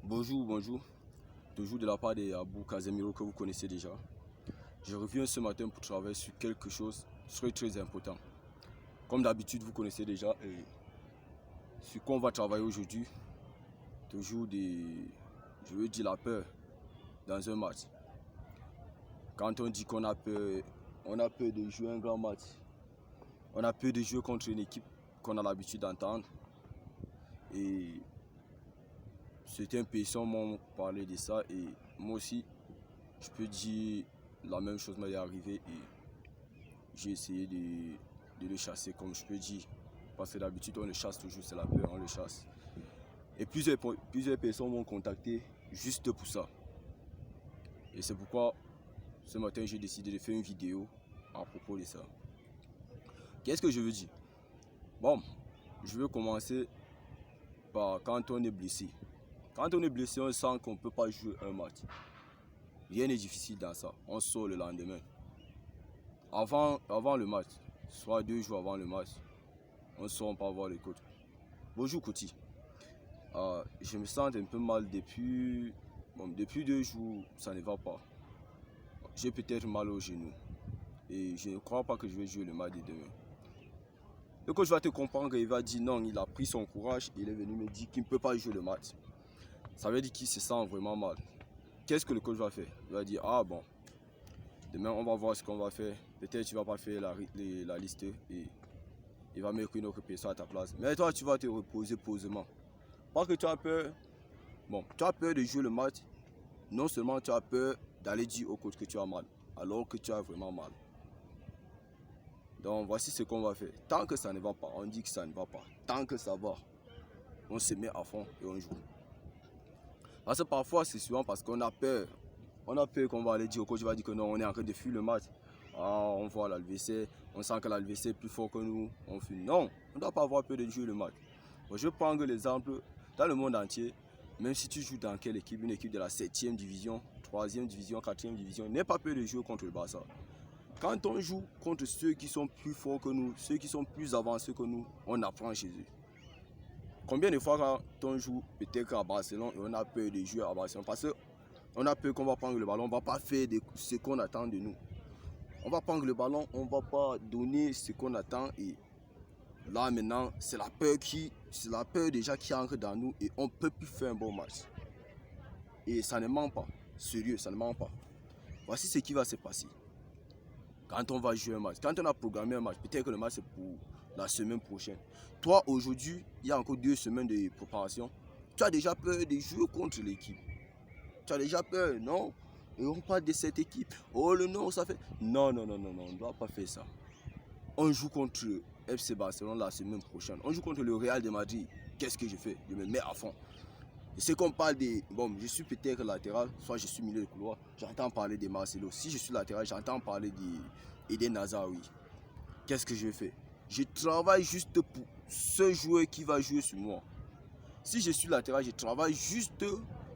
Bonjour, toujours de la part de Abou Casemiro que vous connaissez déjà. Je reviens ce matin pour travailler sur quelque chose très important. Comme d'habitude, vous connaissez déjà et sur quoi on va travailler aujourd'hui. Toujours je veux dire la peur dans un match. Quand on dit qu'on a peur de jouer un grand match. On a peur de jouer contre une équipe qu'on a l'habitude d'entendre. Et certaines personnes m'ont parlé de ça et moi aussi, je peux dire la même chose m'est arrivée et j'ai essayé de le chasser comme je peux dire. Parce que d'habitude, on le chasse toujours, c'est la peur, on le chasse. Et plusieurs personnes m'ont contacté juste pour ça. Et c'est pourquoi ce matin, j'ai décidé de faire une vidéo à propos de ça. Qu'est-ce que je veux dire? Bon, je veux commencer par quand on est blessé. Quand on est blessé, on sent qu'on ne peut pas jouer un match. Rien n'est difficile dans ça. On sort le lendemain. Avant le match, soit 2 jours avant le match, on sort, on part voir le coach. Bonjour Kouti. Je me sens un peu mal depuis 2 jours, ça ne va pas. J'ai peut-être mal au genou. Et je ne crois pas que je vais jouer le match de demain. Le coach va te comprendre et il va dire non, il a pris son courage, il est venu me dire qu'il ne peut pas jouer le match. Ça veut dire qu'il se sent vraiment mal. Qu'est-ce que le coach va faire? Il va dire, ah bon, demain on va voir ce qu'on va faire. Peut-être tu ne vas pas faire la liste et il va mettre une autre personne à ta place. Mais toi, tu vas te reposer posément. Parce que tu as peur. Bon, tu as peur de jouer le match. Non seulement tu as peur d'aller dire au coach que tu as mal, alors que tu as vraiment mal. Donc voici ce qu'on va faire. Tant que ça ne va pas, on dit que ça ne va pas. Tant que ça va, on se met à fond et on joue. Parce que parfois, c'est souvent parce qu'on a peur. On a peur qu'on va aller dire au coach, va dire que non, on est en train de fuir le match. On voit l'adversaire, on sent que l'adversaire est plus fort que nous, on fuit. Non, on ne doit pas avoir peur de jouer le match. Moi, je prends l'exemple dans le monde entier, même si tu joues dans quelle équipe, une équipe de la 7e division, 3e division, 4e division, n'aie pas peur de jouer contre le Barça. Quand on joue contre ceux qui sont plus forts que nous, ceux qui sont plus avancés que nous, on apprend chez eux. Combien de fois quand on joue peut-être à Barcelone et on a peur de jouer à Barcelone parce qu'on a peur qu'on va prendre le ballon, on ne va pas faire ce qu'on attend de nous. On va prendre le ballon, on ne va pas donner ce qu'on attend et là maintenant c'est la peur déjà qui entre dans nous et on ne peut plus faire un bon match. Et ça ne ment pas, sérieux, ça ne ment pas. Voici ce qui va se passer. Quand on va jouer un match, quand on a programmé un match, peut-être que le match c'est pour la semaine prochaine. Toi, aujourd'hui, il y a encore 2 semaines de préparation. Tu as déjà peur de jouer contre l'équipe. Tu as déjà peur, non? Et on parle de cette équipe. Oh, le nom, ça fait... Non, on ne doit pas faire ça. On joue contre FC Barcelone la semaine prochaine. On joue contre le Real de Madrid. Qu'est-ce que je fais? Je me mets à fond. Et c'est qu'on parle de... Bon, je suis peut-être latéral, soit je suis milieu de couloir. J'entends parler de Marcelo. Si je suis latéral, j'entends parler d'Eden Hazard, oui. Qu'est-ce que je fais? Je travaille juste pour ce joueur qui va jouer sur moi. Si je suis latéral, je travaille juste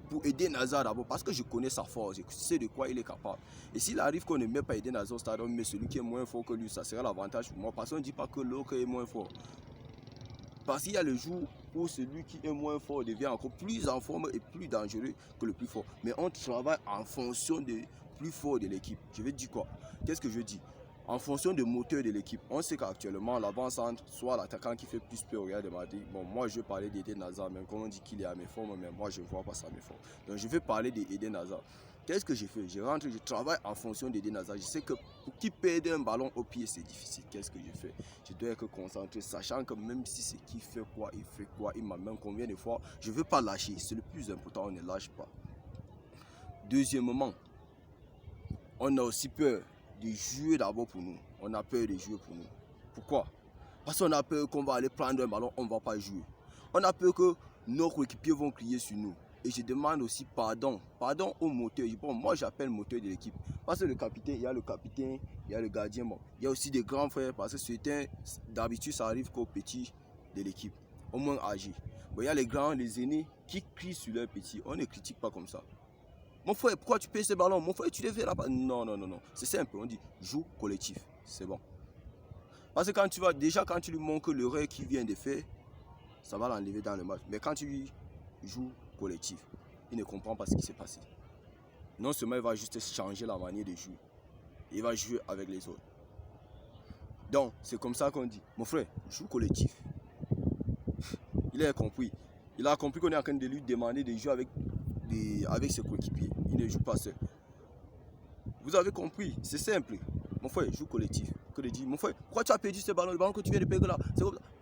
pour Eden Hazard d'abord parce que je connais sa force, je sais de quoi il est capable. Et s'il arrive qu'on ne met pas Eden Hazard au stade, on met celui qui est moins fort que lui, ça sera l'avantage pour moi. Parce qu'on ne dit pas que l'autre est moins fort. Parce qu'il y a le jour où celui qui est moins fort devient encore plus en forme et plus dangereux que le plus fort. Mais on travaille en fonction du plus fort de l'équipe. Je vais dire quoi? Qu'est-ce que je dis? En fonction du moteur de l'équipe. On sait qu'actuellement, l'avant-centre, soit l'attaquant qui fait plus peur au Real de Madrid. Bon, moi, je vais parler d'Eden Hazard, même comme on dit qu'il est à mes formes, mais moi, je ne vois pas ça à mes formes. Donc, je vais parler d'Eden Hazard. Qu'est-ce que je fais? Je rentre, je travaille en fonction d'Eden Hazard. Je sais que pour qu'il perde un ballon au pied, c'est difficile. Qu'est-ce que je fais? Je dois être concentré, sachant que même si c'est qui fait quoi, il m'amène combien de fois, je ne veux pas lâcher. C'est le plus important, on ne lâche pas. Deuxièmement, on a aussi peur de jouer d'abord pour nous. On a peur de jouer pour nous. Pourquoi? Parce qu'on a peur qu'on va aller prendre un ballon, on ne va pas jouer. On a peur que nos coéquipiers vont crier sur nous. Et je demande aussi pardon au moteur. Bon, moi j'appelle moteur de l'équipe. Parce que le capitaine, il y a le capitaine, il y a le gardien. Bon, il y a aussi des grands frères parce que certains, d'habitude, ça arrive qu'aux petits de l'équipe, au moins âgés. Bon, il y a les grands, les aînés qui crient sur leurs petits. On ne critique pas comme ça. Mon frère, pourquoi tu payes ce ballon? Mon frère, tu le fais là-bas. Non. C'est simple, on dit joue collectif. C'est bon. Parce que quand tu lui montres l'erreur qu'il vient de faire, ça va l'enlever dans le match. Mais quand tu joues collectif, il ne comprend pas ce qui s'est passé. Non seulement il va juste changer la manière de jouer, il va jouer avec les autres. Donc, c'est comme ça qu'on dit, mon frère, joue collectif. Il a compris. Il a compris qu'on est en train de lui demander de jouer avec ses coéquipiers. Il ne joue pas seul. Vous avez compris, c'est simple. Mon frère, joue collectif. Que de dire, mon frère, pourquoi tu as perdu ce ballon, le ballon que tu viens de perdre là?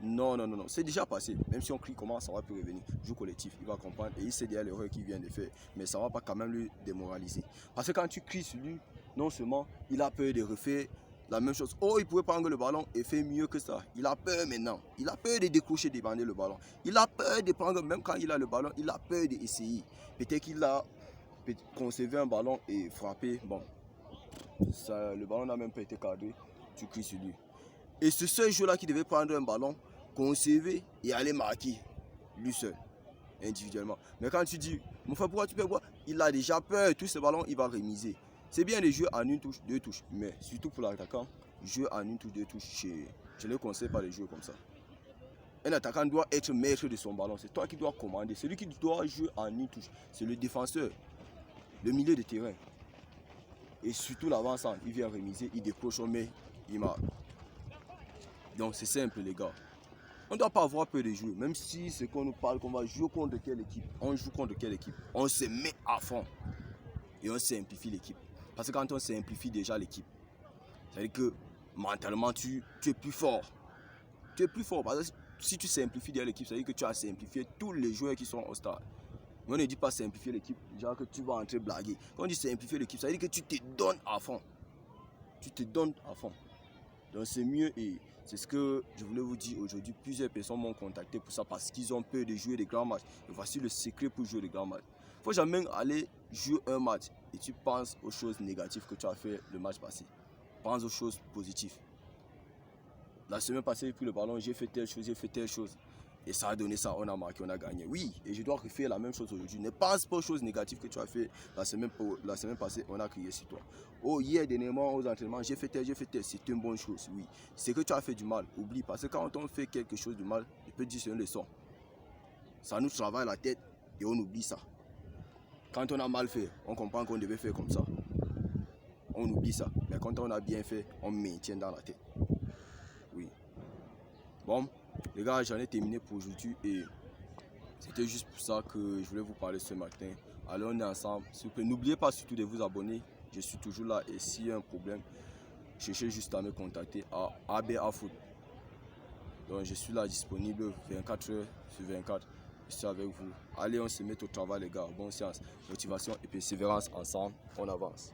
Non, non, non, non, c'est déjà passé. Même si on crie comment, ça va plus revenir. Joue collectif, il va comprendre et il sait déjà l'erreur qu'il vient de faire. Mais ça ne va pas quand même lui démoraliser. Parce que quand tu cries sur lui, non seulement il a peur de refaire la même chose. Oh, il pouvait prendre le ballon et faire mieux que ça. Il a peur maintenant. Il a peur de décrocher, de bander le ballon. Il a peur de prendre, même quand il a le ballon, il a peur d'essayer. Peut-être qu'il a conservé un ballon et frappé. Bon, ça, le ballon n'a même pas été cadré. Tu cries sur lui. Et ce seul joueur-là qui devait prendre un ballon, conserver et aller marquer, lui seul, individuellement. Mais quand tu dis, mon frère, pourquoi tu peux quoi? Il a déjà peur. Tous ces ballons, il va remiser. C'est bien de jouer en une touche, deux touches, mais surtout pour l'attaquant, jouer en une touche, deux touches, je ne le conseille pas de jouer comme ça. Un attaquant doit être maître de son ballon, c'est toi qui dois commander. Celui qui doit jouer en une touche, c'est le défenseur, le milieu de terrain. Et surtout l'avancement, il vient remiser, il décroche, mais il marque. Donc c'est simple les gars. On ne doit pas avoir peur de jouer, même si c'est qu'on nous parle qu'on va jouer contre quelle équipe, on joue contre quelle équipe, on se met à fond et on simplifie l'équipe. Parce que quand on simplifie déjà l'équipe, ça veut dire que mentalement tu es plus fort. Tu es plus fort parce que si tu simplifies déjà l'équipe, ça veut dire que tu as simplifié tous les joueurs qui sont au stade. Mais on ne dit pas simplifier l'équipe, genre que tu vas entrer blaguer. Quand on dit simplifier l'équipe, ça veut dire que tu te donnes à fond. Tu te donnes à fond. Donc c'est mieux et c'est ce que je voulais vous dire aujourd'hui. Plusieurs personnes m'ont contacté pour ça parce qu'ils ont peur de jouer des grands matchs. Et voici le secret pour jouer des grands matchs. Il ne faut jamais aller jouer un match et tu penses aux choses négatives que tu as fait le match passé. Pense aux choses positives. La semaine passée, j'ai pris le ballon, j'ai fait telle chose, j'ai fait telle chose. Et ça a donné ça, on a marqué, on a gagné. Oui, et je dois refaire la même chose aujourd'hui. Ne pense pas aux choses négatives que tu as fait la semaine passée, on a crié sur toi. Oh, hier, dernièrement, aux entraînements, j'ai fait tel, c'est une bonne chose, oui. C'est que tu as fait du mal, oublie. Parce que quand on fait quelque chose de mal, il peut dire c'est une leçon. Ça nous travaille la tête et on oublie ça. Quand on a mal fait, on comprend qu'on devait faire comme ça. On oublie ça. Mais quand on a bien fait, on maintient dans la tête. Oui. Bon, les gars, j'en ai terminé pour aujourd'hui et c'était juste pour ça que je voulais vous parler ce matin. Allez, on est ensemble. N'oubliez pas surtout de vous abonner. Je suis toujours là et s'il y a un problème, cherchez juste à me contacter à ABA Foot. Donc je suis là disponible 24 heures sur 24. Je suis avec vous. Allez, on se met au travail les gars. Bonne séance, motivation et persévérance ensemble. On avance.